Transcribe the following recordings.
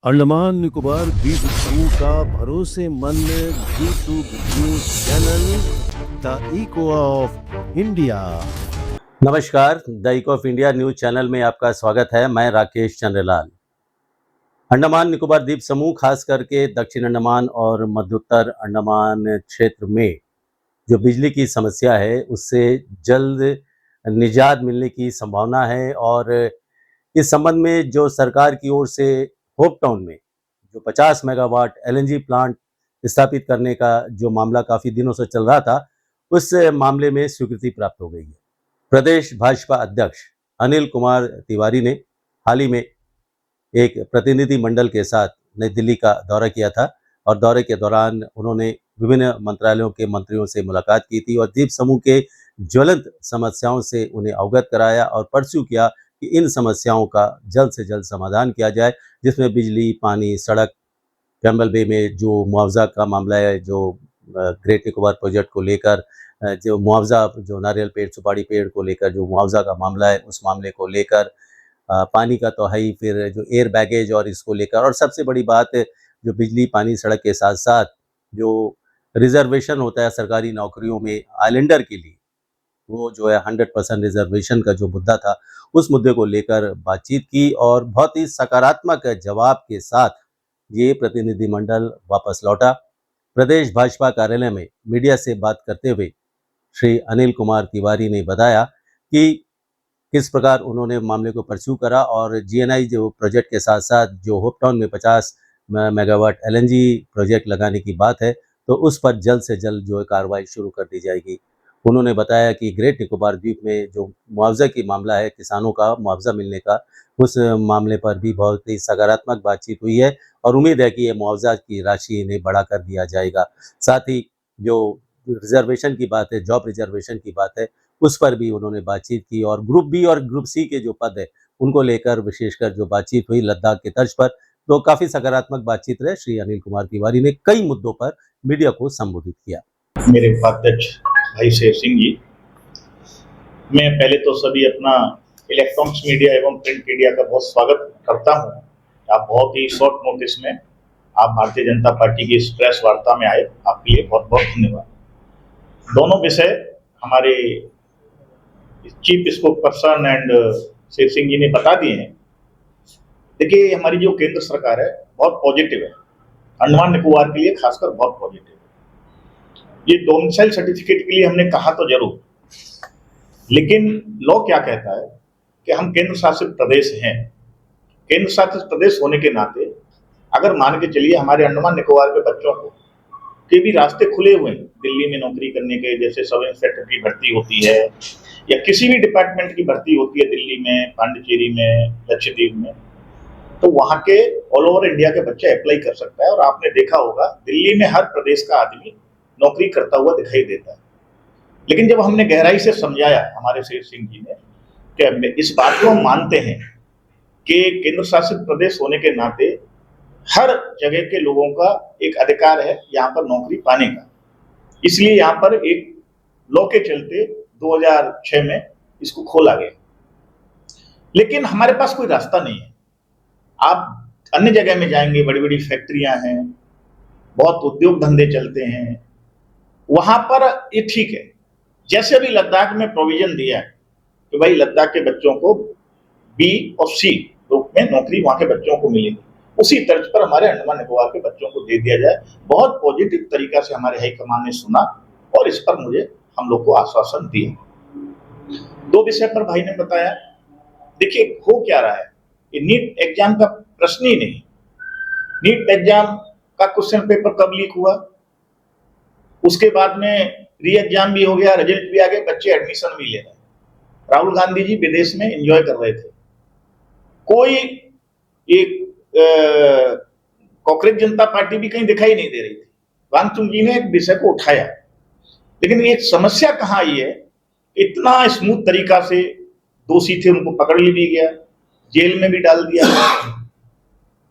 अंडमान निकोबार द्वीप समूह का भरोसेमंद YouTube news channel the echo of India. नमस्कार, the echo of India news channel में आपका स्वागत है। मैं राकेश चंद्रलाल। अंडमान निकोबार द्वीप समूह खास करके दक्षिण अंडमान और मध्योत्तर अंडमान क्षेत्र में जो बिजली की समस्या है उससे जल्द निजात मिलने की संभावना है और इस संबंध में जो सरकार की ओर से होप टाउन में जो 50 मेगावाट एलएनजी प्लांट स्थापित करने का जो मामला काफ़ी दिनों से चल रहा था, उस मामले में स्वीकृति प्राप्त हो गई है। प्रदेश भाजपा अध्यक्ष अनिल कुमार तिवारी ने हाल ही में एक प्रतिनिधि मंडल के साथ नई दिल्ली का दौरा किया था और दौरे के दौरान उन्होंने विभिन्न मंत्रालयों के मंत्रियों से मुलाकात की थी और द्वीप समूह के ज्वलंत समस्याओं से उन्हें अवगत कराया और परस्यू किया कि इन समस्याओं का जल्द से जल्द समाधान किया जाए, जिसमें बिजली, पानी, सड़क, कैम्बल बे में जो मुआवजा का मामला है, जो ग्रेट निकोबार प्रोजेक्ट को लेकर जो मुआवजा, जो नारियल पेड़, सुपारी पेड़ को लेकर जो मुआवजा का मामला है, उस मामले को लेकर पानी का तो है ही, फिर जो एयर बैगेज और इसको लेकर, और सबसे बड़ी बात जो बिजली, पानी, सड़क के साथ साथ जो रिजर्वेशन होता है सरकारी नौकरियों में आइलैंडर के लिए, वो जो है 100% रिजर्वेशन का जो मुद्दा था, उस मुद्दे को लेकर बातचीत की और बहुत ही सकारात्मक जवाब के साथ ये प्रतिनिधिमंडल वापस लौटा। प्रदेश भाजपा कार्यालय में मीडिया से बात करते हुए श्री अनिल कुमार तिवारी ने बताया कि किस प्रकार उन्होंने मामले को परस्यू करा और जीएनआई जो प्रोजेक्ट के साथ साथ जो होप टाउन में 50 मेगावाट एलएनजी प्रोजेक्ट लगाने की बात है, तो उस पर जल्द से जल्द जो है कार्रवाई शुरू कर दी जाएगी। उन्होंने बताया कि ग्रेट निकोबार द्वीप में जो मुआवजा की मामला है, किसानों का मुआवजा मिलने का, उस मामले पर भी बहुत ही सकारात्मक बातचीत हुई है और उम्मीद है कि ये मुआवजा की राशि इन्हें बढ़ा कर दिया जाएगा। साथ ही जो रिजर्वेशन की बात है, जॉब रिजर्वेशन की बात है, उस पर भी उन्होंने बातचीत की और ग्रुप बी और ग्रुप सी के जो पद है उनको लेकर विशेषकर जो बातचीत हुई लद्दाख की तर्ज पर, तो काफ़ी सकारात्मक बातचीत रहे। श्री अनिल कुमार तिवारी ने कई मुद्दों पर मीडिया को संबोधित किया। मेरे उपाध्यक्ष भाई शेर सिंह जी, मैं पहले तो सभी अपना इलेक्ट्रॉनिक्स मीडिया एवं प्रिंट मीडिया का बहुत स्वागत करता हूं। आप बहुत ही शॉर्ट नोटिस में आप भारतीय जनता पार्टी की इस प्रेस वार्ता में आए, आपके लिए बहुत बहुत धन्यवाद। दोनों विषय हमारे chief spoke person and Sher Singh ji ने बता दिए हैं। देखिए, हमारी जो केंद्र सरकार है बहुत पॉजिटिव है, अंडमान निकोबार के लिए खासकर बहुत पॉजिटिव है। ये डोमिसाइल सर्टिफिकेट के लिए हमने कहा तो जरूर, लेकिन लॉ क्या कहता है कि हम केंद्र शासित प्रदेश हैं। केंद्र शासित प्रदेश होने के नाते अगर मान के चलिए हमारे अंडमान निकोबार के बच्चों को के भी रास्ते खुले हुए हैं दिल्ली में नौकरी करने के, जैसे सब इंस्पेक्टर की भर्ती होती है या किसी भी डिपार्टमेंट की भर्ती होती है दिल्ली में, पांडिचेरी में, लक्षद्वीप में, तो वहां के ऑल ओवर इंडिया के बच्चे अप्लाई कर सकता है। और आपने देखा होगा दिल्ली में हर प्रदेश का आदमी नौकरी करता हुआ दिखाई देता है। लेकिन जब हमने गहराई से समझाया हमारे शेर सिंह जी ने कि इस बात को हम मानते हैं कि केंद्र शासित प्रदेश होने के नाते हर जगह के लोगों का एक अधिकार है यहाँ पर नौकरी पाने का, इसलिए यहाँ पर एक लॉ के चलते 2006 में इसको खोला गया। लेकिन हमारे पास कोई रास्ता नहीं है। आप अन्य जगह में जाएंगे, बड़ी बड़ी फैक्ट्रियां हैं, बहुत उद्योग धंधे चलते हैं, वहां पर ये ठीक है। जैसे अभी लद्दाख में प्रोविजन दिया है कि भाई लद्दाख के बच्चों को बी और सी ग्रुप में नौकरी वहां के बच्चों को मिलेगी, उसी तर्ज पर हमारे अंडमान निकोबार के बच्चों को दे दिया जाए। बहुत पॉजिटिव तरीका से हमारे हाईकमान ने सुना और इस पर मुझे हम लोग को आश्वासन दिया। दो विषय पर भाई ने बताया। देखिए, हो क्या रहा है, ये नीट एग्जाम का प्रश्न ही नहीं। नीट एग्जाम का क्वेश्चन पेपर कब लीक हुआ, उसके बाद में री एग्जाम भी हो गया, रिजल्ट भी आ गए, बच्चे एडमिशन भी ले रहे हैं। राहुल गांधी जी विदेश में एंजॉय कर रहे थे, कोई एक कांग्रेस जनता पार्टी भी कहीं दिखाई नहीं दे रही थी। वांगचुक जी ने एक विषय को उठाया, लेकिन एक समस्या कहाँ आई है, इतना स्मूथ तरीका से दोषी थे उनको पकड़ भी गया, जेल में भी डाल दिया,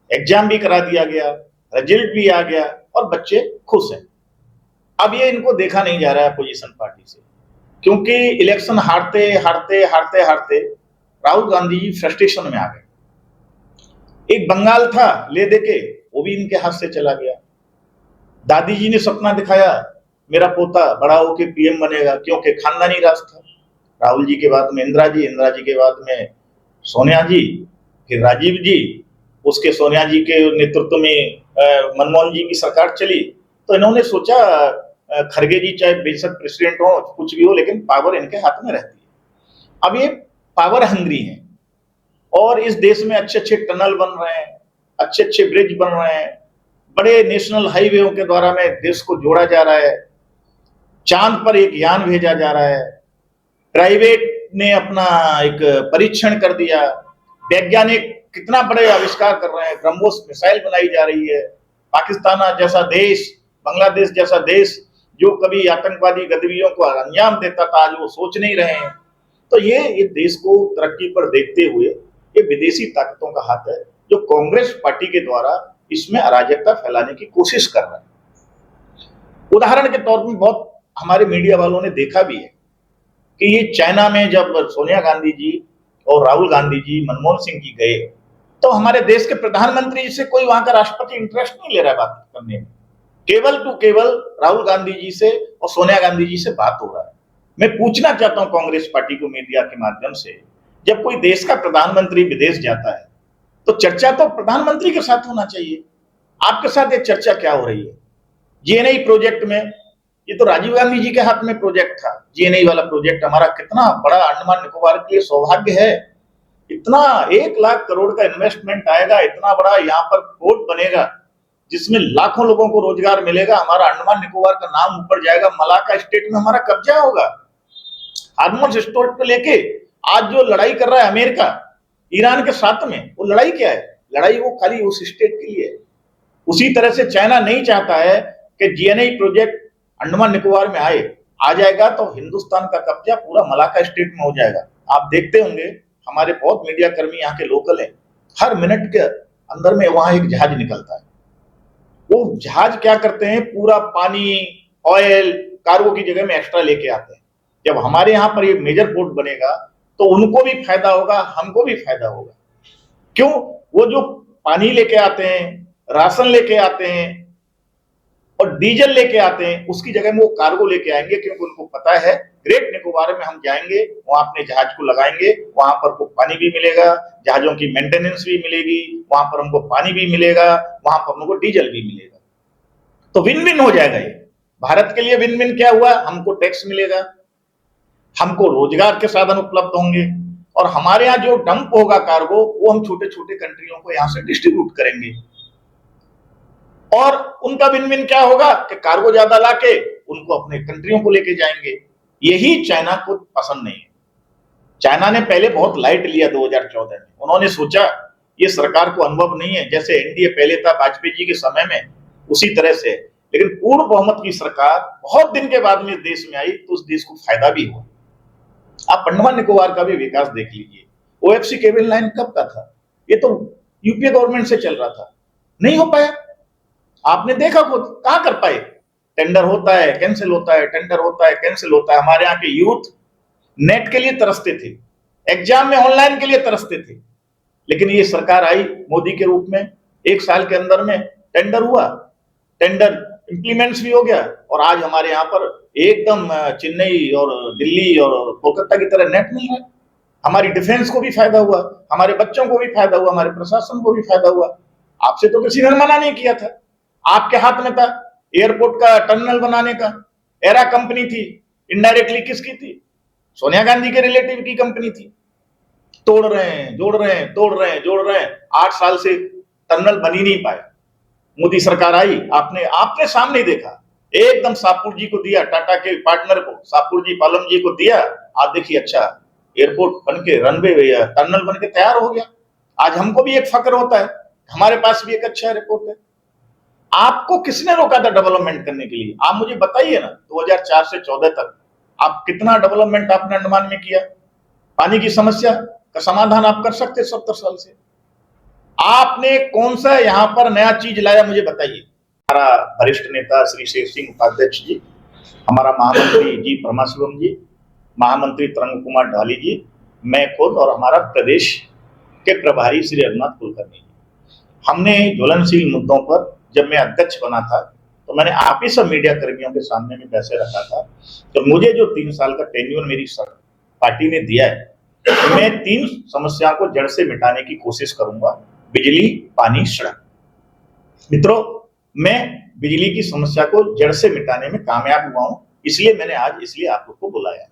एग्जाम भी करा दिया गया, रिजल्ट भी आ गया और बच्चे खुश हैं। अब ये इनको देखा नहीं जा रहा है अपोजिशन पार्टी से, क्योंकि इलेक्शन हारते हारते हारते हारते राहुल गांधी जी फ्रस्ट्रेशन में आ गए एक बंगाल था ले दे के, वो भी इनके हाथ से चला गया। दादी जी ने सपना दिखाया मेरा पोता बड़ा होके पीएम बनेगा, क्योंकि खानदानी राज था। राहुल जी के बाद में इंदिरा जी के बाद में सोनिया जी, फिर राजीव जी, उसके सोनिया जी के नेतृत्व में मनमोहन जी की सरकार चली। तो इन्होंने सोचा खरगे जी चाहे बेशक प्रेसिडेंट हो, कुछ भी हो, लेकिन पावर इनके हाथ में रहती है। अब ये पावर हंग्री है और इस देश में अच्छे अच्छे टनल बन रहे हैं, अच्छे अच्छे ब्रिज बन रहे हैं, बड़े नेशनल हाईवेओं के द्वारा में देश को जोड़ा जा रहा है, चांद पर एक यान भेजा जा रहा है, प्राइवेट ने अपना एक परीक्षण कर दिया, वैज्ञानिक कितना बड़े आविष्कार कर रहे हैं, ब्रह्मोस मिसाइल बनाई जा रही है। पाकिस्तान जैसा देश, बांग्लादेश जैसा देश जो कभी आतंकवादी गतिविधियों को अंजाम देता था, आज वो सोच नहीं रहे हैं। तो ये देश को तरक्की पर देखते हुए ये विदेशी ताकतों का हाथ है, जो कांग्रेस पार्टी के द्वारा इसमें अराजकता फैलाने की कोशिश कर रहा है। उदाहरण के तौर पर बहुत हमारे मीडिया वालों ने देखा भी है कि ये चाइना में जब सोनिया गांधी जी और राहुल गांधी जी, मनमोहन सिंह जी गए, तो हमारे देश के प्रधानमंत्री जी से कोई वहां का राष्ट्रपति इंटरेस्ट नहीं ले रहा है बात करने में। केवल टू केवल राहुल गांधी जी से और सोनिया गांधी जी से बात हो रहा है। मैं पूछना चाहता हूं कांग्रेस पार्टी को मीडिया के माध्यम से, जब कोई देश का प्रधानमंत्री विदेश जाता है तो चर्चा तो प्रधानमंत्री के साथ होना चाहिए। आपके साथ ये चर्चा क्या हो रही है? जीएनआई प्रोजेक्ट में, ये तो राजीव गांधी जी के हाथ में प्रोजेक्ट था, जीएनआई वाला प्रोजेक्ट हमारा कितना बड़ा अंडमान निकोबार के लिए सौभाग्य है। इतना 1 लाख करोड़ का इन्वेस्टमेंट आएगा, इतना बड़ा यहाँ पर पोर्ट बनेगा जिसमें लाखों लोगों को रोजगार मिलेगा, हमारा अंडमान निकोबार का नाम ऊपर जाएगा, मलाका स्टेट में हमारा कब्जा होगा। हार्मोन्स स्टोर पे लेके आज जो लड़ाई कर रहा है अमेरिका ईरान के साथ में, वो लड़ाई क्या है? लड़ाई वो खाली उस स्टेट के लिए है। उसी तरह से चाइना नहीं चाहता है कि जीएनआई प्रोजेक्ट अंडमान निकोबार में आ जाएगा तो हिंदुस्तान का कब्जा पूरा मलाका स्टेट में हो जाएगा। आप देखते होंगे हमारे बहुत मीडिया कर्मी यहाँ के लोकल हैं, हर मिनट के अंदर में वहां एक जहाज निकलता है। वो जहाज क्या करते हैं, पूरा पानी, ऑयल, कार्गो की जगह में एक्स्ट्रा लेके आते हैं। जब हमारे यहाँ पर ये मेजर पोर्ट बनेगा तो उनको भी फायदा होगा, हमको भी फायदा होगा। क्यों? वो जो पानी लेके आते हैं, राशन लेके आते हैं और डीजल लेके आते हैं, उसकी जगह में वो कार्गो लेके आएंगे, क्योंकि उनको पता है ग्रेट निकोबार में हम जाएंगे, वहां अपने जहाज को लगाएंगे, वहां पर को पानी भी मिलेगा, जहाजों की मेंटेनेंस भी मिलेगी, वहां पर हमको पानी भी मिलेगा, वहां पर हमको डीजल भी मिलेगा। तो विन विन हो जाएगा। ये भारत के लिए विन विन क्या हुआ? हमको टैक्स मिलेगा, हमको रोजगार के साधन उपलब्ध होंगे, और हमारे यहाँ जो डंप होगा कार्गो, वो हम छोटे छोटे कंट्रियों को यहाँ से डिस्ट्रीब्यूट करेंगे। और उनका विन विन क्या होगा कि कार्गो ज्यादा लाके उनको अपने कंट्रियों को लेके जाएंगे। यही चाइना को पसंद नहीं है। चाइना ने पहले बहुत लाइट लिया 2014 में, उन्होंने सोचा ये सरकार को अनुभव नहीं है, जैसे एनडीए पहले था वाजपेयी जी के समय में, उसी तरह से। लेकिन पूर्ण बहुमत की सरकार बहुत दिन के बाद में देश में आई तो उस देश को फायदा भी हुआ। आप अंडमान निकोबार का भी विकास देख लीजिए। ओएफसी केबल लाइन कब का था? ये तो यूपीए गवर्नमेंट से चल रहा था, नहीं हो पाया। आपने देखा खुद, कहां कर पाए? टेंडर होता है, कैंसिल होता है, टेंडर होता है, कैंसिल होता है। हमारे यहाँ के यूथ नेट के लिए तरसते थे, एग्जाम में ऑनलाइन के लिए तरसते थे, लेकिन ये सरकार आई मोदी के रूप में, 1 साल के अंदर में टेंडर हुआ, टेंडर इंप्लीमेंट्स भी हो गया, और आज हमारे यहाँ पर एकदम चेन्नई और दिल्ली और कोलकाता की तरह नेट मिल रहा है। हमारी डिफेंस को भी फायदा हुआ, हमारे बच्चों को भी फायदा हुआ, हमारे प्रशासन को भी फायदा हुआ। आपसे तो किसी ने मना नहीं किया था, आपके हाथ में था एयरपोर्ट का टर्मिनल बनाने का। एरा कंपनी थी, इनडायरेक्टली किसकी थी? सोनिया गांधी के रिलेटिव की कंपनी थी। तोड़ रहे हैं, जोड़ रहे हैं, तोड़ रहे हैं, जोड़ रहे हैं, 8 साल से टर्मिनल बन ही नहीं पाया। मोदी सरकार आई, आपने सामने देखा, एकदम सापुर जी को दिया, टाटा के पार्टनर को, सापुर जी पालम जी को दिया। आप देखिए, अच्छा एयरपोर्ट बन के, रनवे टर्मिनल बन के तैयार हो गया। आज हमको भी एक फक्र होता है, हमारे पास भी एक अच्छा एयरपोर्ट है। आपको किसने रोका था डेवलपमेंट करने के लिए? आप मुझे बताइए ना, 2004 से 14 तक आप कितना डेवलपमेंट आपने अंडमान में किया? पानी की समस्या का समाधान आप कर सकते 70 साल से? आपने कौन सा यहाँ पर नया चीज लाया, मुझे बताइए। हमारा वरिष्ठ नेता श्री शेर सिंह उपाध्यक्ष जी, हमारा महामंत्री जी परमाशिवम जी, महामंत्री तरंग कुमार ढाली जी, मैं खुद और हमारा प्रदेश के प्रभारी श्री रघुनाथ कुलकर्णी जी, हमने ज्वलनशील मुद्दों पर जब मैं अध्यक्ष बना था तो मैंने आप ही सब मीडिया कर्मियों के सामने में वैसे रखा था कि मुझे जो 3 साल का टेन्योर मेरी पार्टी ने दिया है, मैं 3 समस्याओं को जड़ से मिटाने की कोशिश करूंगा। बिजली, पानी, सड़क। मित्रों, मैं बिजली की समस्या को जड़ से मिटाने में कामयाब हुआ हूं, इसलिए मैंने आज इसलिए आप लोग को बुलाया।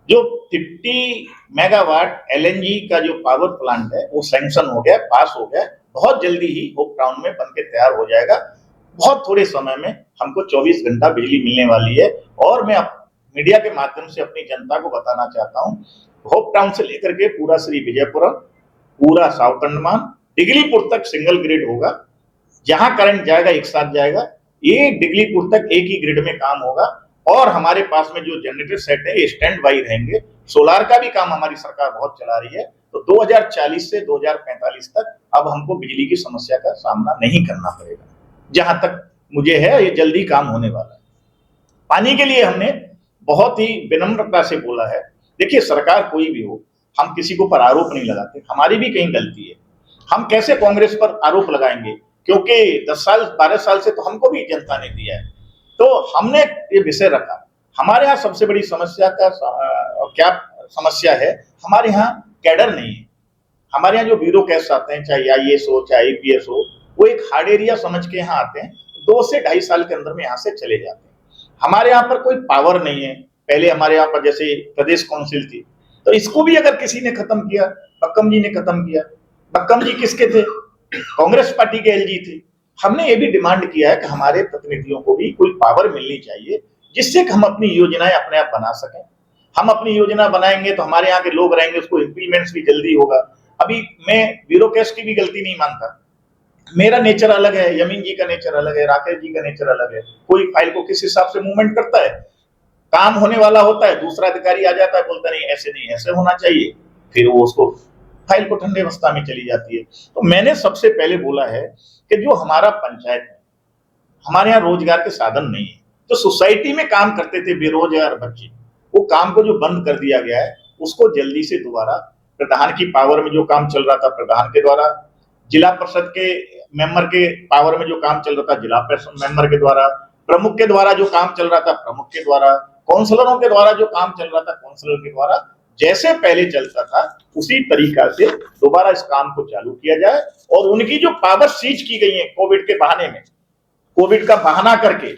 जो 50 मेगावाट एलएनजी का जो पावर प्लांट है वो सैंक्शन हो गया, पास हो गया, बहुत जल्दी ही होप टाउन में बनके तैयार हो जाएगा। बहुत थोड़े समय में हमको 24 घंटा बिजली मिलने वाली है। और मैं मीडिया के माध्यम से अपनी जनता को बताना चाहता हूं, होप टाउन से लेकर के पूरा श्री विजयपुरम, पूरा साउथ अंडमान, डिगलीपुर तक सिंगल ग्रिड होगा। जहां करंट जाएगा एक साथ जाएगा। ये डिगलीपुर तक एक ही ग्रिड में काम होगा। और हमारे पास में जो जनरेटर सेट है ये स्टैंड बाई रहेंगे। सोलार का भी काम हमारी सरकार बहुत चला रही है। तो 2040 से 2045 तक अब हमको बिजली की समस्या का सामना नहीं करना पड़ेगा। जहां तक मुझे है ये जल्दी काम होने वाला है। पानी के लिए हमने बहुत ही विनम्रता से बोला है। देखिए, सरकार कोई भी हो, हम किसी को पर आरोप नहीं लगाते, हमारी भी कहीं गलती है। हम कैसे कांग्रेस पर आरोप लगाएंगे, क्योंकि 10 साल 12 साल से तो हमको भी जनता ने दिया है। तो हमने ये विषय रखा। हमारे यहाँ सबसे बड़ी समस्या का क्या समस्या है, हमारे यहाँ कैडर नहीं है। हमारे यहाँ जो ब्यूरोक्रेट्स आते हैं, चाहे आईएएस हो चाहे आईपीएस हो, वो एक हार्ड एरिया समझ के यहाँ आते हैं, 2 से 2.5 साल के अंदर में यहाँ से चले जाते हैं। हमारे यहाँ पर कोई पावर नहीं है। पहले हमारे यहाँ पर जैसे प्रदेश काउंसिल थी, तो इसको भी अगर किसी ने खत्म किया, बक्कम जी ने खत्म किया। बक्कम जी किसके थे? कांग्रेस पार्टी के एलजी थे। हमने ये भी डिमांड किया है कि हमारे प्रतिनिधियों को भी कोई पावर मिलनी चाहिए, जिससे कि हम अपनी योजनाएं अपने आप बना सकें। हम अपनी योजना बनाएंगे तो हमारे यहाँ के लोग रहेंगे, उसको इम्प्लीमेंट्स भी जल्दी होगा। अभी मैं ब्यूरोक्रेट्स की भी गलती नहीं मानता। मेरा नेचर अलग है, यमीन जी का नेचर अलग है, राकेश जी का नेचर अलग है। कोई फाइल को किस हिसाब से मूवमेंट करता है, काम होने वाला होता है, दूसरा अधिकारी आ जाता है, बोलता नहीं ऐसे नहीं ऐसे होना चाहिए, फिर वो उसको फाइल को ठंडे अवस्था में चली जाती है। तो मैंने सबसे पहले बोला है कि जो हमारा पंचायत है, हमारे यहाँ रोजगार के साधन नहीं है। तो सोसाइटी में काम करते थे बेरोजगार बच्चे, वो काम को जो बंद कर दिया गया है, उसको जल्दी से दोबारा प्रधान की पावर में जो काम चल रहा था प्रधान के द्वारा, जिला परिषद के मेंबर के पावर में जो काम चल रहा था जिला परिषद मेंबर के द्वारा, प्रमुख के द्वारा जो काम चल रहा था प्रमुख के द्वारा, काउंसलरों के द्वारा जो काम चल रहा था काउंसलर के द्वारा, जैसे पहले चलता था उसी तरीका से दोबारा इस काम को चालू किया जाए। और उनकी जो पावर सीज की गई है कोविड के बहाने में, कोविड का बहाना करके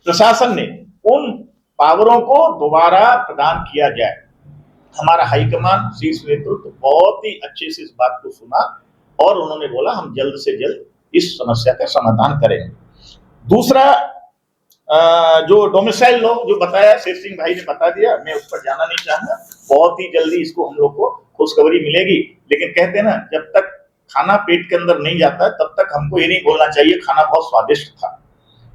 प्रशासन ने उन पावरों को दोबारा प्रदान किया जाए। हमारा हाईकमान शीर्ष नेतृत्व बहुत ही अच्छे से इस बात को सुना और उन्होंने बोला हम जल्द से जल्द इस समस्या का समाधान करेंगे। दूसरा, जो डोमिसाइल लॉ जो बताया, शेर सिंह भाई ने बता दिया, मैं उस पर जाना नहीं चाहूंगा। बहुत ही जल्दी इसको हम लोग को खुशखबरी मिलेगी। लेकिन कहते हैं ना, जब तक खाना पेट के अंदर नहीं जाता तब तक हमको ये नहीं बोलना चाहिए खाना बहुत स्वादिष्ट था।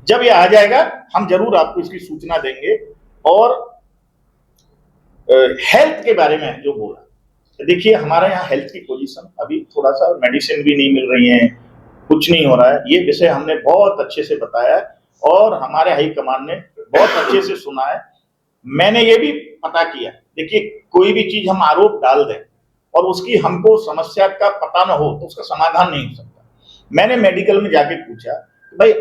जब ये आ जाएगा हम जरूर आपको इसकी सूचना देंगे। और हेल्थ के बारे में जो बोला, देखिए हमारे यहाँ हेल्थ की पोजीशन अभी थोड़ा सा, मेडिसिन भी नहीं मिल रही है, कुछ नहीं हो रहा है। ये विषय हमने बहुत अच्छे से बताया है और हमारे हाईकमान ने बहुत अच्छे से सुना है। मैंने ये भी पता किया, देखिए कोई भी चीज हम आरोप डाल दें और उसकी हमको समस्या का पता ना हो तो उसका समाधान नहीं हो सकता। मैंने मेडिकल में जाके पूछा, भाई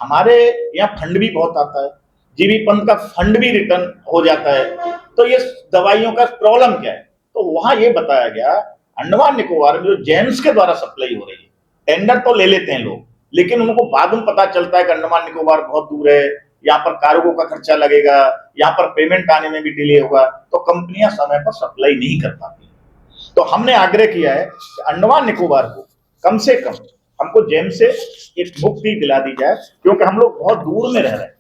हमारे यहाँ फंड भी बहुत आता है, जीबी पंत का फंड भी रिटर्न हो जाता है, तो ये दवाइयों का प्रॉब्लम क्या है? तो वहां ये बताया गया, अंडमान निकोबार में जो जेम्स के द्वारा सप्लाई हो रही है, टेंडर तो ले लेते हैं लोग, लेकिन उनको बाद में पता चलता है कि अंडमान निकोबार बहुत दूर है, यहाँ पर कार्गो का खर्चा लगेगा, यहाँ पर पेमेंट आने में भी डिले होगा, तो कंपनियां समय पर सप्लाई नहीं कर पाती। तो हमने आग्रह किया है कि अंडमान निकोबार को कम से कम हमको जेम से एक मुक्ति दिला दी जाए, क्योंकि हम लोग बहुत दूर में रह रहे हैं।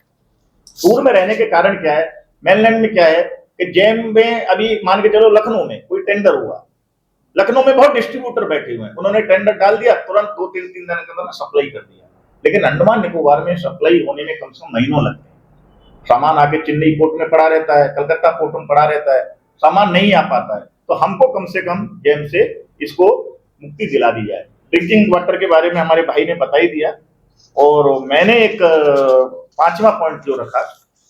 दूर में रहने के कारण क्या है, मेनलैंड में क्या है कि जेम में अभी मान के चलो लखनऊ में कोई टेंडर हुआ, लखनऊ में बहुत डिस्ट्रीब्यूटर बैठे हुए हैं, उन्होंने टेंडर डाल दिया, तुरंत 2-3 दिन के अंदर सप्लाई कर दिया। लेकिन अंडमान निकोबार में सप्लाई होने में कम से कम महीनों लगते हैं। सामान आके चेन्नई पोर्ट में पड़ा रहता है, कलकत्ता पोर्ट में पड़ा रहता है, सामान नहीं आ पाता है। तो हमको कम से कम जेम से इसको मुक्ति दिला दी जाए। ड्रिंकिंग वाटर के बारे में हमारे भाई ने बता ही दिया। और मैंने एक 5वां पॉइंट जो रखा,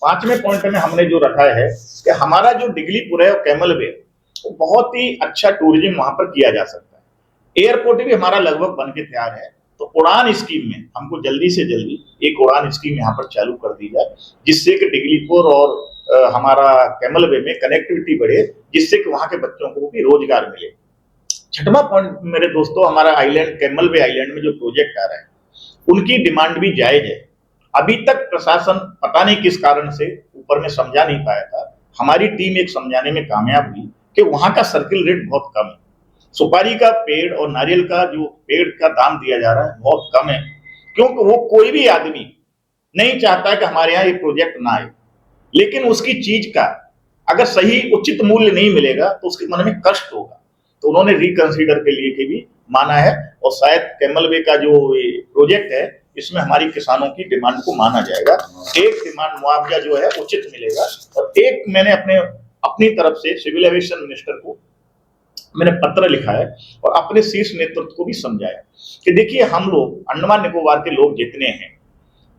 5वें पॉइंट में हमने जो रखा है कि हमारा जो डिगलीपुर है और कैमल वे, वो बहुत ही अच्छा टूरिज्म वहां पर किया जा सकता है। एयरपोर्ट भी हमारा लगभग बन के तैयार है। तो उड़ान स्कीम में हमको जल्दी से जल्दी एक उड़ान स्कीम यहाँ पर चालू कर दी जाए, जिससे कि डिगलीपुर और हमारा कैमल वे में कनेक्टिविटी बढ़े, जिससे कि वहां के बच्चों को भी रोजगार मिले। छठवां पॉइंट मेरे दोस्तों, हमारा आइलैंड कैमल वे आइलैंड में जो प्रोजेक्ट आ रहा है उनकी डिमांड भी जायज है। अभी तक प्रशासन पता नहीं किस कारण से ऊपर में समझा नहीं पाया था। हमारी टीम एक समझाने में कामयाब हुई कि वहां का सर्किल रेट बहुत कम है। सुपारी का पेड़ और नारियल का जो पेड़ का दाम दिया जा रहा है बहुत कम है, क्योंकि वो कोई भी आदमी नहीं चाहता कि हमारे यहाँ ये प्रोजेक्ट ना आए, लेकिन उसकी चीज का अगर सही उचित मूल्य नहीं मिलेगा तो उसके मन में कष्ट होगा। तो उन्होंने रिकंसीडर के लिए के भी माना है, और शायद कैमल वे का जो प्रोजेक्ट है इसमें हमारी किसानों की डिमांड को माना जाएगा। एक डिमांड मुआवजा जो है उचित मिलेगा, और एक मैंने अपनी तरफ से सिविल एविएशन मिनिस्टर को मैंने पत्र लिखा है और अपने शीर्ष नेतृत्व को भी समझाया कि देखिए, हम लोग अंडमान निकोबार के लोग जितने हैं,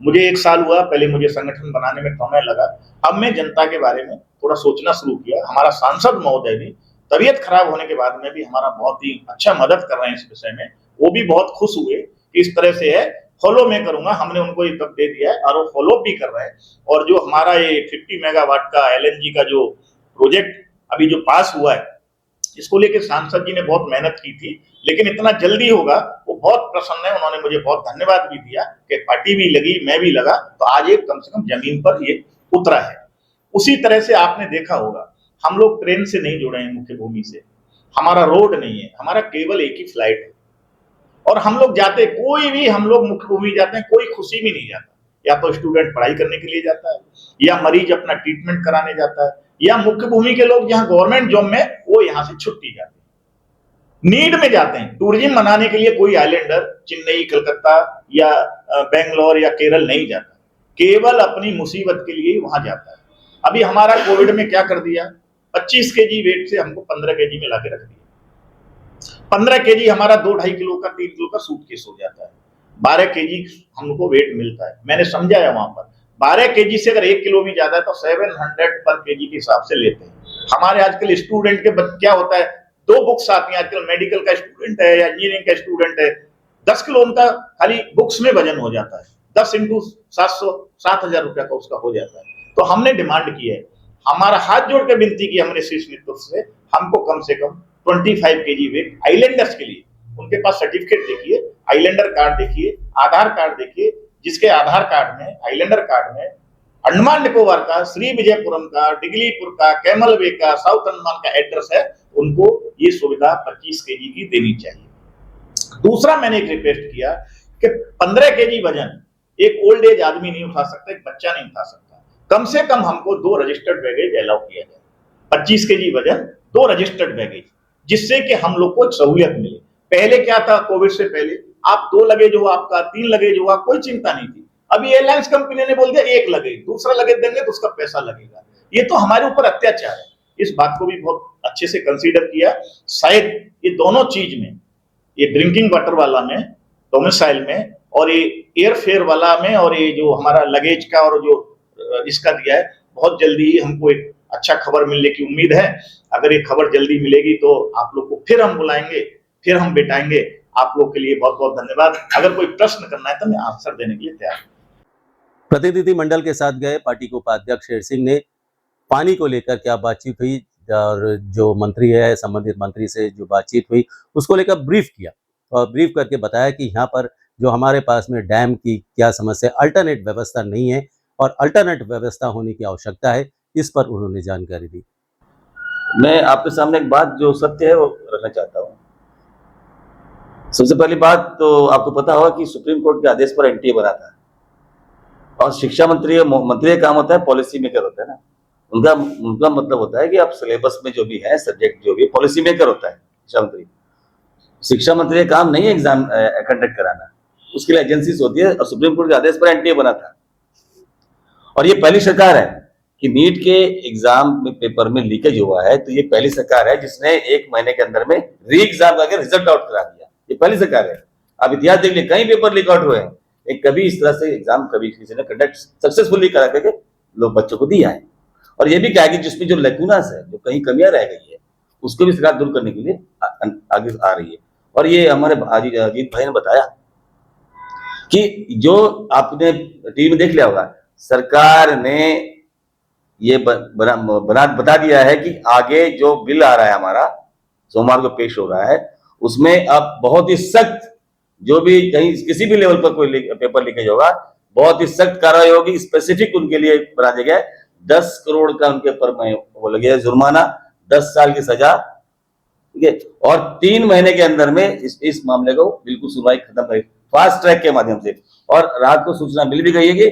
मुझे 1 साल हुआ, पहले मुझे संगठन बनाने में समय लगा, अब मैं जनता के बारे में थोड़ा सोचना शुरू किया। हमारा सांसद महोदय भी तबीयत खराब होने के बाद में भी हमारा बहुत ही अच्छा मदद कर रहे हैं इस विषय में, वो भी बहुत खुश हुए कि इस तरह से है, फॉलो मैं करूंगा। हमने उनको ये तब दे दिया है और वो फॉलो भी कर रहे हैं। और जो हमारा ये 50 मेगावाट का LNG का जो प्रोजेक्ट अभी जो पास हुआ है, इसको लेकर सांसद जी ने बहुत मेहनत की थी, लेकिन इतना जल्दी होगा वो बहुत प्रसन्न है। उन्होंने मुझे बहुत धन्यवाद भी दिया कि पार्टी भी लगी, मैं भी लगा, तो आज एक कम से कम जमीन पर ये उतरा है। उसी तरह से आपने देखा होगा, हम लोग ट्रेन से नहीं जुड़े हैं, मुख्य भूमि से, हमारा रोड नहीं है, हमारा केवल एक ही फ्लाइट है। और हम लोग जाते, कोई भी हम लोग मुख्य भूमि जाते हैं, कोई खुशी में नहीं जाता, या तो स्टूडेंट पढ़ाई करने के लिए जाता है, या मरीज अपना ट्रीटमेंट कराने जाता है, या मुख्य भूमि के लोग जहां गवर्नमेंट जॉब में वो यहां से छुट्टी जाते हैं, नीड में जाते हैं। टूरिज्म मनाने के लिए कोई आइलैंडर चेन्नई, कलकत्ता या बेंगलोर या केरल नहीं जाता, केवल अपनी मुसीबत के लिए वहां जाता है। अभी हमारा कोविड में क्या कर दिया, 25 केजी वेट से हमको 15 केजी में लाके रख दिया। 15 केजी हमारा 2-2.5 किलो का, 3 किलो का सूटकेस हो जाता है। 12 केजी हमको वेट मिलता है। मैंने समझाया वहां पर 12 केजी से अगर 1 किलो भी ज्यादा है तो 700 पर केजी के हिसाब से लेते हैं। हमारे आजकल स्टूडेंट के क्या होता है, 2 बुक्स आती हैं आजकल, मेडिकल का स्टूडेंट है या इंजीनियरिंग का स्टूडेंट है, 10 किलो उनका खाली बुक्स में वजन हो जाता है। 10 × 700 7,000 रुपया का उसका हो जाता है। तो हमने डिमांड की है, हमारा हाथ जोड़ के विनती की हमने शीर्ष नेतृत्व से, हमको कम से कम 25 केजी वेट आइलैंडर्स के लिए, उनके पास सर्टिफिकेट देखिए, आइलैंडर कार्ड देखिए, आधार कार्ड देखिए, जिसके आधार कार्ड में, आइलैंडर कार्ड में अंडमान निकोबार का, श्री विजयपुरम का, डिगलीपुर का, कैमल वे का, साउथ अंडमान का एड्रेस है, उनको ये सुविधा 25 केजी की देनी चाहिए। दूसरा मैंने एक रिक्वेस्ट किया कि 15 केजी वजन एक ओल्ड एज आदमी नहीं उठा सकता, एक बच्चा नहीं उठा सकता, कम से कम हमको 2 रजिस्टर्ड बैगेज अलाउ किया जाए। 25 केजी वजन, 2 रजिस्टर्ड बैगेज, जिससे कि हम लोग को सहूलियत मिले। पहले क्या था, कोविड से पहले आप 2 लगेज हुआ, आपका 3 लगेज हुआ, कोई चिंता नहीं थी। अभी एयरलाइंस कंपनी ने बोल दिया 1 लगेज, दूसरा लगेज देंगे तो उसका पैसा लगेगा। ये तो हमारे ऊपर अत्याचार है। इस बात को भी बहुत अच्छे से कंसीडर किया। शायद ये दोनों चीज में, ये ड्रिंकिंग वाटर वाला में, डोमिसाइल में, और ये एयरफेयर वाला में, और ये जो हमारा लगेज का और जो इसका दिया है, बहुत जल्दी ही हमको एक अच्छा खबर मिलने की उम्मीद है। अगर ये खबर जल्दी मिलेगी तो आप लोग को फिर हम बुलाएंगे, फिर हम बिठाएंगे। आप लोग के लिए बहुत बहुत धन्यवाद। अगर कोई प्रश्न करना है तो मैं आंसर देने के लिए तैयार हूं। प्रतिनिधि मंडल के साथ गए पार्टी के उपाध्यक्ष शेर सिंह ने पानी को लेकर क्या बातचीत हुई, और जो मंत्री है, संबंधित मंत्री से जो बातचीत हुई उसको लेकर ब्रीफ किया, और ब्रीफ करके बताया कि यहाँ पर जो हमारे पास में डैम की क्या समस्या, अल्टरनेट व्यवस्था नहीं है और अल्टरनेट व्यवस्था होने की आवश्यकता है, इस पर उन्होंने जानकारी दी। मैं आपके सामने एक बात जो सत्य है वो रखना चाहता हूँ। सबसे पहली बात तो आपको पता होगा कि सुप्रीम कोर्ट के आदेश पर NTA बना था, और शिक्षा मंत्री का काम होता है पॉलिसी मेकर होता है ना, उनका मतलब होता है कि आप सिलेबस में जो भी है, सब्जेक्ट जो भी, पॉलिसी मेकर होता है शिक्षा मंत्री का काम नहीं है एग्जाम कंडक्ट कराना, उसके लिए एजेंसीज होती है, और सुप्रीम कोर्ट के आदेश पर NTA बना था। और ये पहली सरकार है कि नीट के एग्जाम में पेपर में लीकेज हुआ है, तो ये पहली सरकार है जिसने 1 महीने के अंदर में री एग्जाम करके रिजल्ट आउट करा दिया। ये पहली सरकार है। आप इतिहास देख लीजिए, कई पेपर लीक आउट हुए हैं, एक कभी इस तरह से एग्जाम कभी किसी ने कंडक्ट सक्सेसफुली करा करके लोग बच्चों को दिया है। और ये भी क्या है कि जिसमें जो लैकुनास है, जो कहीं कमियां रह गई है, उसको भी सरकार दूर करने के लिए आगे आ रही है। और ये हमारे अजीत भाई ने बताया कि जो आपने टीवी में देख लिया होगा, सरकार ने ये बता दिया है कि आगे जो बिल आ रहा है हमारा, सोमवार को पेश हो रहा है, उसमें अब बहुत ही सख्त, जो भी कहीं किसी भी लेवल पर कोई पेपर लीकेज होगा, बहुत ही सख्त कार्रवाई होगी। स्पेसिफिक उनके लिए बना दिया गया है, 10 करोड़ का उनके ऊपर वो लगे है जुर्माना, 10 साल की सजा, ठीक है, और 3 महीने के अंदर में इस मामले को बिल्कुल सुनवाई खत्म करेगी फास्ट ट्रैक के माध्यम से। और रात को सूचना मिल भी गई है कि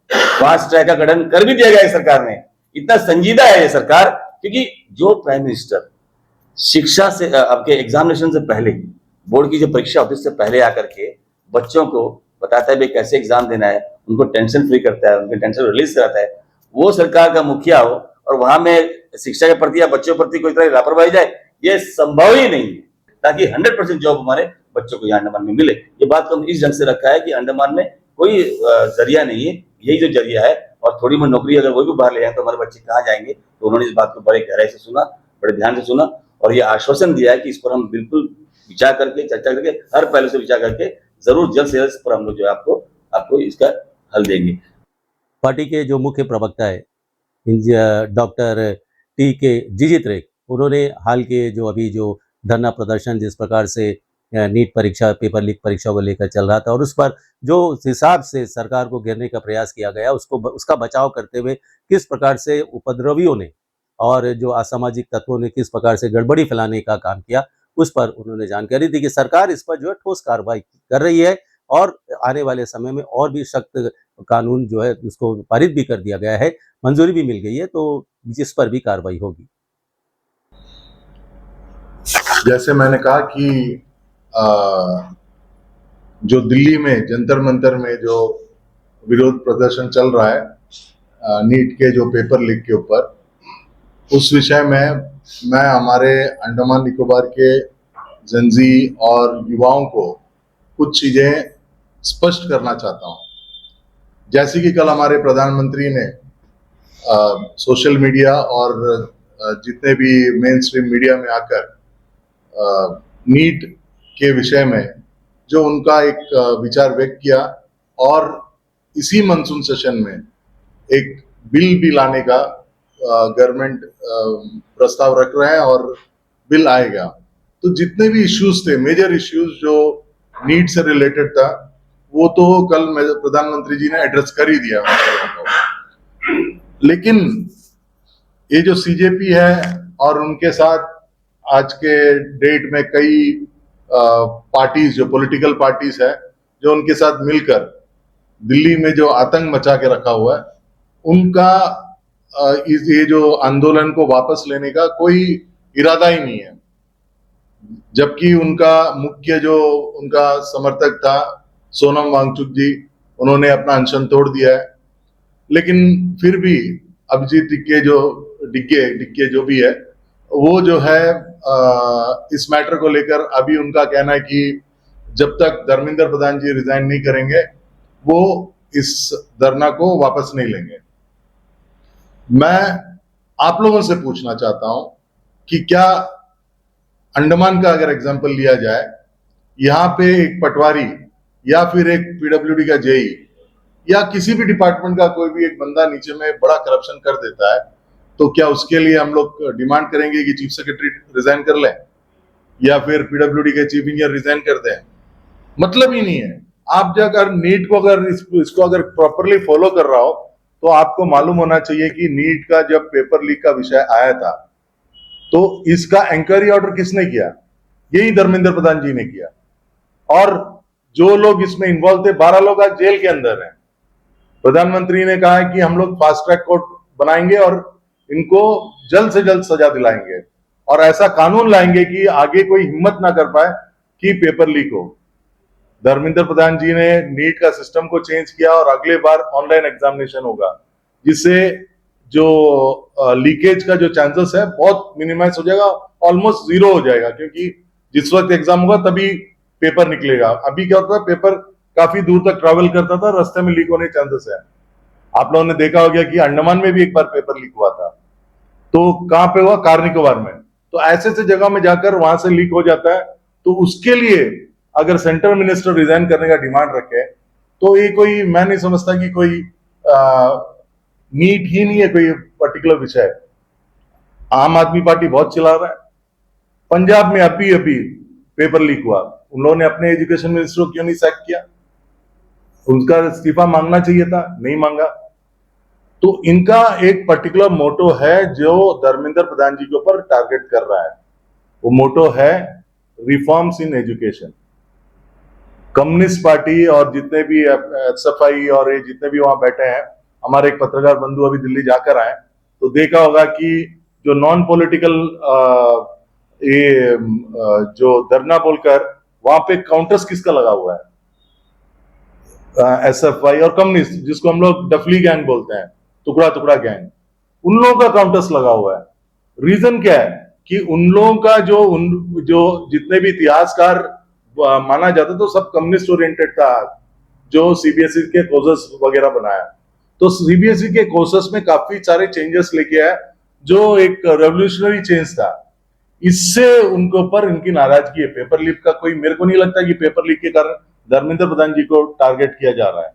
फास्ट ट्रैक का गठन कर भी दिया गया है सरकार ने। इतना संजीदा है ये सरकार, क्योंकि जो प्राइम मिनिस्टर शिक्षा से आपके एग्जामिनेशन से पहले, बोर्ड की जो परीक्षा होती है उससे पहले आकर के बच्चों को बताता है भाई कैसे एग्जाम देना है, उनको टेंशन फ्री करता है, उनके टेंशन रिलीज कराता है, वो सरकार का मुखिया हो और वहां में शिक्षा के प्रति या बच्चों के प्रति कोई तरह लापरवाही जाए, ये संभव ही नहीं है। ताकि 100% जॉब हमारे बच्चों को यहाँ अंडमान में मिले। ये बात तो हम इस ढंग से रखा है कि अंडमान में कोई जरिया नहीं है, यही जो जरिया है। और थोड़ी बहुत नौकरी अगर वो भी बाहर ले जाए तो हमारे बच्चे कहाँ जाएंगे। तो उन्होंने इस बात को बड़े गहराई से सुना, बड़े ध्यान से सुना और ये आश्वासन दिया है कि इस पर हम बिल्कुल विचार करके, चर्चा करके, हर पहलू से विचार करके जरूर जल्द से जल्द इस पर हम लोग जो है आपको इसका हल देंगे। पार्टी के जो मुख्य प्रवक्ता है डॉक्टर टी.के. जिजित रेक, उन्होंने हाल के जो धरना प्रदर्शन जिस प्रकार से नीट परीक्षा, पेपर लीक परीक्षा को लेकर चल रहा था और उस पर जो हिसाब से सरकार को घेरने का प्रयास किया गया, उसका बचाव करते हुए किस प्रकार से उपद्रवियों ने और जो असामाजिक तत्वों ने किस प्रकार से गड़बड़ी फैलाने का काम किया, उस पर उन्होंने जानकारी दी कि सरकार इस पर जो है ठोस कार्रवाई कर रही है और आने वाले समय में और भी सख्त कानून जो है उसको पारित भी कर दिया गया है, मंजूरी भी मिल गई है, तो जिस पर भी कार्रवाई होगी। जैसे मैंने कहा कि जो दिल्ली में जंतर मंतर में जो विरोध प्रदर्शन चल रहा है नीट के जो पेपर लीक के ऊपर, उस विषय में मैं हमारे अंडमान निकोबार के जंजी और युवाओं को कुछ चीजें स्पष्ट करना चाहता हूं। जैसे कि कल हमारे प्रधानमंत्री ने सोशल मीडिया और जितने भी मेन स्ट्रीम मीडिया में आकर नीट के विषय में जो उनका एक विचार व्यक्त किया और इसी मानसून सेशन में एक बिल भी लाने का गवर्नमेंट प्रस्ताव रख रहे हैं और बिल आएगा। तो जितने भी इश्यूज थे, मेजर इश्यूज जो नीट से रिलेटेड था, वो तो कल प्रधानमंत्री जी ने एड्रेस कर ही दिया। लेकिन ये जो सीजेपी है और उनके साथ आज के डेट में कई पार्टीज, जो पॉलिटिकल पार्टीज है, जो उनके साथ मिलकर दिल्ली में जो आतंक मचा के रखा हुआ है, उनका ये जो आंदोलन को वापस लेने का कोई इरादा ही नहीं है। जबकि उनका मुख्य जो उनका समर्थक था सोनम वांगचुक जी, उन्होंने अपना अनशन तोड़ दिया है। लेकिन फिर भी अभिजीत डिक्के जो भी है, वो जो है इस मैटर को लेकर अभी उनका कहना है कि जब तक धर्मेंद्र प्रधान जी रिजाइन नहीं करेंगे, वो इस धरना को वापस नहीं लेंगे। मैं आप लोगों से पूछना चाहता हूं कि क्या अंडमान का अगर एग्जांपल लिया जाए, यहां पे एक पटवारी या फिर एक पीडब्ल्यूडी का जेई या किसी भी डिपार्टमेंट का कोई भी एक बंदा नीचे में बड़ा करप्शन कर देता है, तो क्या उसके लिए हम लोग डिमांड करेंगे कि चीफ सेक्रेटरी रिजाइन कर ले या फिर पीडब्ल्यूडी के चीफ इंजीनियर रिजाइन कर दें? मतलब ही नहीं है। आप अगर नीट को अगर इसको अगर प्रॉपरली फॉलो कर रहा हो तो आपको मालूम होना चाहिए कि नीट का जब पेपर लीक का विषय आया था तो इसका इंक्वायरी ऑर्डर किसने किया? यही धर्मेंद्र प्रधान जी ने किया। और जो लोग इसमें इन्वॉल्व थे, 12 लोग आज जेल के अंदर हैं। प्रधानमंत्री ने कहा है कि हम लोग फास्ट ट्रैक कोर्ट बनाएंगे और इनको जल्द से जल्द सजा दिलाएंगे और ऐसा कानून लाएंगे कि आगे कोई हिम्मत ना कर पाए कि पेपर लीक हो। धर्मेंद्र प्रधान जी ने नीट का सिस्टम को चेंज किया और अगले बार ऑनलाइन एग्जामिनेशन होगा, जिससे जो लीकेज का जो चांसेस है बहुत मिनिमाइज हो जाएगा, ऑलमोस्ट जीरो हो जाएगा। क्योंकि जिस वक्त एग्जाम होगा तभी पेपर निकलेगा। अभी क्या होता है, पेपर काफी दूर तक ट्रेवल करता था, रास्ते में लीक होने के चांसेस है। आप लोगों ने देखा होगा कि अंडमान में भी एक बार पेपर लीक हुआ था, तो कहां पे हुआ? कार निकोबार में। तो ऐसे ऐसे जगह में जाकर वहां से लीक हो जाता है। तो उसके लिए अगर सेंट्रल मिनिस्टर रिजाइन करने का डिमांड रखे तो ये कोई, मैं नहीं समझता कि कोई नीट ही नहीं है कोई पर्टिकुलर विषय। आम आदमी पार्टी बहुत चिल्ला रहा है। पंजाब में अभी अभी पेपर लीक हुआ, उन लोगों ने अपने एजुकेशन मिनिस्टर को क्यों नहीं सैक किया? उनका इस्तीफा मांगना चाहिए था, नहीं मांगा। तो इनका एक पर्टिकुलर मोटो है जो धर्मेंद्र प्रधान जी के ऊपर टारगेट कर रहा है। वो मोटो है reforms in education. Communist party और जितने भी एसएफआई और ये जितने भी वहां बैठे हैं, हमारे एक पत्रकार बंधु अभी दिल्ली जाकर आए, तो देखा होगा कि जो नॉन पॉलिटिकल जो धरना बोलकर वहां पे काउंटर्स किसका लगा हुआ है? एसएफआई और कम्युनिस्ट, जिसको हम लोग डफली गैंग बोलते हैं, टुकड़ा टुकड़ा गैंग, उन लोगों का काउंटर्स लगा हुआ है। रीजन क्या है कि उन लोगों का जो जितने भी इतिहासकार माना जाता तो सब कम्युनिस्ट ओरिएंटेड था, जो सीबीएसई के कोर्सेस वगैरह बनाया। तो सीबीएसई के कोर्सेस में काफी सारे चेंजेस लेके आया, जो एक रेवोल्यूशनरी चेंज था। इससे उनके ऊपर इनकी नाराजगी है। पेपर लीक का कोई, मेरे को नहीं लगता कि पेपर लीक के कारण धर्मेंद्र प्रधान जी को टारगेट किया जा रहा है।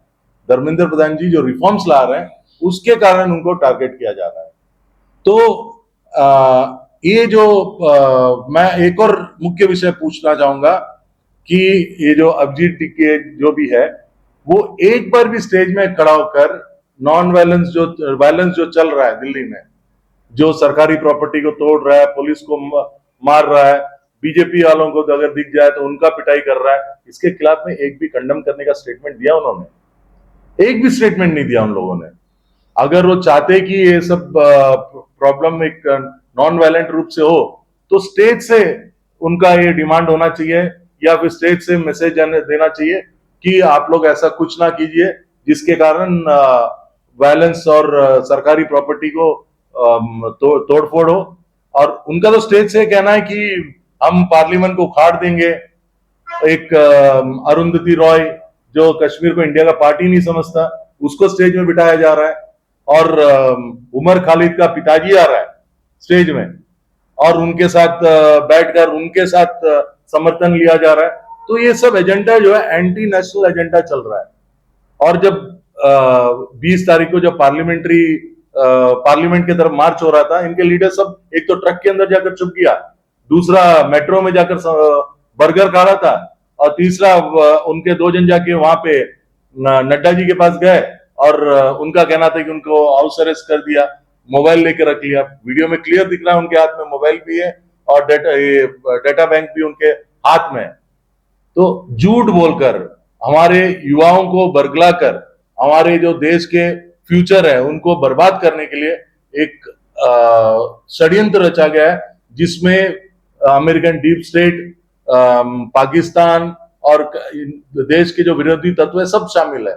धर्मेंद्र प्रधान जी जो रिफॉर्म्स ला रहे हैं उसके कारण उनको टारगेट किया जा रहा है। तो ये जो मैं एक और मुख्य विषय पूछना चाहूंगा कि ये जो अभिजीत टिके जो भी है, वो एक बार भी स्टेज में खड़ा होकर नॉन वायलेंस जो चल रहा है दिल्ली में, जो सरकारी प्रॉपर्टी को तोड़ रहा है, पुलिस को मार रहा है, बीजेपी वालों को अगर दिख जाए तो उनका पिटाई कर रहा है, इसके खिलाफ में एक भी कंडम करने का स्टेटमेंट दिया उन्होंने? एक भी स्टेटमेंट नहीं दिया उन लोगों ने। अगर वो चाहते कि ये सब प्रॉब्लम एक नॉन वायलेंट रूप से हो तो स्टेज से उनका ये डिमांड होना चाहिए, या फिर स्टेज से मैसेज देना चाहिए कि आप लोग ऐसा कुछ ना कीजिए जिसके कारण वायलेंस और सरकारी प्रॉपर्टी को तोड़फोड़ हो। और उनका तो स्टेज से कहना है कि हम पार्लियामेंट को उखाड़ देंगे। एक अरुंधति रॉय जो कश्मीर को इंडिया का पार्ट ही नहीं समझता, उसको स्टेज में बिठाया जा रहा है, और उमर खालिद का पिताजी आ रहा है स्टेज में, और उनके साथ बैठकर उनके साथ समर्थन लिया जा रहा है। तो ये सब एजेंडा जो है एंटी नेशनल एजेंडा चल रहा है। और जब 20 तारीख को जब पार्लियामेंट की तरफ मार्च हो रहा था, इनके लीडर सब एक तो ट्रक के अंदर जाकर छुप गया, दूसरा मेट्रो में जाकर बर्गर खा रहा था, और तीसरा उनके 2 जन जाके वहां पे नड्डा जी के पास गए और उनका कहना था कि उनको हाउस अरेस्ट कर दिया, मोबाइल लेकर रख लिया। वीडियो में क्लियर दिख रहा है उनके हाथ में मोबाइल भी है और डेटा बैंक भी उनके हाथ में। तो झूठ बोलकर हमारे युवाओं को बरगला कर हमारे जो देश के फ्यूचर है उनको बर्बाद करने के लिए एक षड्यंत्र रचा गया है, जिसमें अमेरिकन डीप स्टेट, पाकिस्तान और देश के जो विरोधी तत्व है सब शामिल है।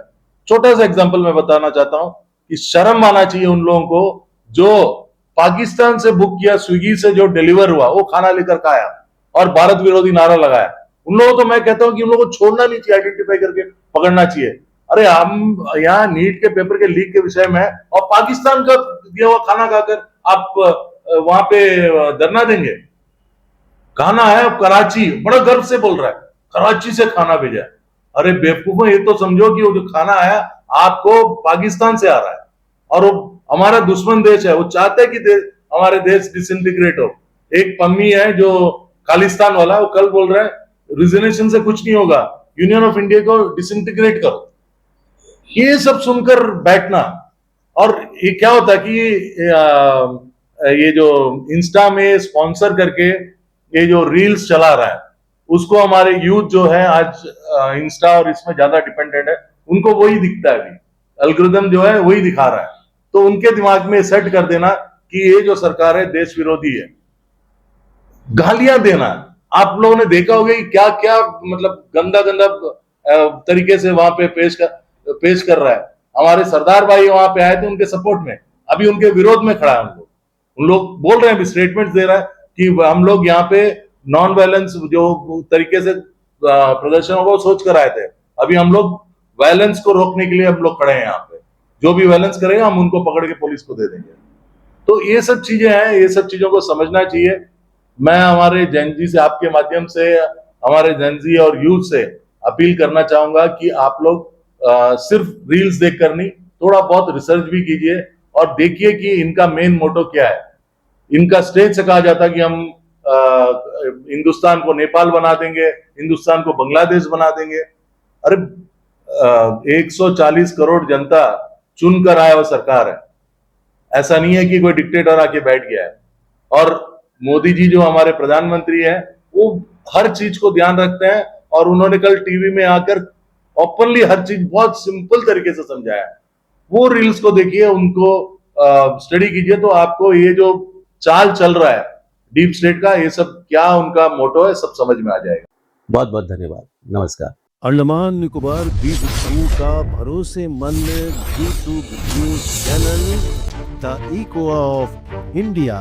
छोटा सा एग्जांपल मैं बताना चाहता हूं कि शर्म आना चाहिए उन लोगों को जो पाकिस्तान से बुक किया, स्विगी से जो डिलीवर हुआ वो खाना लेकर खाया और भारत विरोधी नारा लगाया। उन लोगों तो मैं कहता हूं कि उन लोगों को छोड़ना नहीं चाहिए, आइडेंटिफाई करके पकड़ना चाहिए। अरे हम यहाँ नीट के पेपर के लीक के विषय में और पाकिस्तान का दिया हुआ खाना खाकर आप वहां पे धरना देंगे? खाना है कराची, बड़ा गर्व से बोल रहा है कराची से खाना भेजा है। अरे बेवकूफों, ये तो समझो कि वो जो खाना है आपको पाकिस्तान से आ रहा है और वो हमारा दुश्मन देश है। वो चाहते हैं कि हमारे देश डिसइंटीग्रेट हो। एक पम्मी है जो खालिस्तान वाला, वो कल बोल रहा है रिजर्वेशन से कुछ नहीं होगा, यूनियन ऑफ इंडिया को डिसइंटीग्रेट करो। ये सब सुनकर बैठना, और ये क्या होता है कि ये जो इंस्टा में स्पॉन्सर करके ये जो रील्स चला रहा है उसको हमारे यूथ जो है आज इंस्टा और इसमें ज्यादा डिपेंडेंट है, उनको वही दिखता है। अभी एल्गोरिथम जो है वही दिखा रहा है, तो उनके दिमाग में सेट कर देना कि ये जो सरकार है देश विरोधी है। गालियां देना, आप लोगों ने देखा होगा कि क्या क्या मतलब गंदा गंदा तरीके से वहां पे पेश कर रहा है। हमारे सरदार भाई वहां पे आए थे उनके सपोर्ट में, अभी उनके विरोध में खड़ा है। उन लोग बोल रहे हैं, अभी स्टेटमेंट दे रहा है कि हम लोग यहाँ पे नॉन वायलेंस जो तरीके से प्रदर्शन होगा वो सोच कर आए थे, अभी हम लोग वायलेंस को रोकने के लिए हम लोग खड़े हैं यहाँ पे, जो भी वायलेंस करेगा हम उनको पकड़ के पुलिस को दे देंगे। तो ये सब चीजें हैं, ये सब चीजों को समझना चाहिए। मैं हमारे जैनजी से, आपके माध्यम से हमारे जैनजी और यूथ से अपील करना चाहूंगा कि आप लोग सिर्फ रील्स देखकर नहीं, थोड़ा बहुत रिसर्च भी कीजिए और देखिए कि इनका मेन मोटो क्या है। इनका स्टेज से कहा जाता कि हम हिंदुस्तान को नेपाल बना देंगे, हिंदुस्तान को बांग्लादेश बना देंगे। अरे 140 करोड़ जनता चुनकर आया हुआ सरकार है, ऐसा नहीं है कि कोई डिक्टेटर आके बैठ गया है। और मोदी जी जो हमारे प्रधानमंत्री हैं वो हर चीज को ध्यान रखते हैं और उन्होंने कल टीवी में आकर ओपनली हर चीज बहुत सिंपल तरीके से समझाया है। वो रील्स को देखिए, उनको स्टडी कीजिए तो आपको ये जो चाल चल रहा है डीप स्टेट का, ये सब क्या उनका मोटो है, सब समझ में आ जाएगा। बहुत बहुत धन्यवाद, नमस्कार। अंडमान निकोबार द्वीप समूह का भरोसेमंद YouTube news channel the echo of India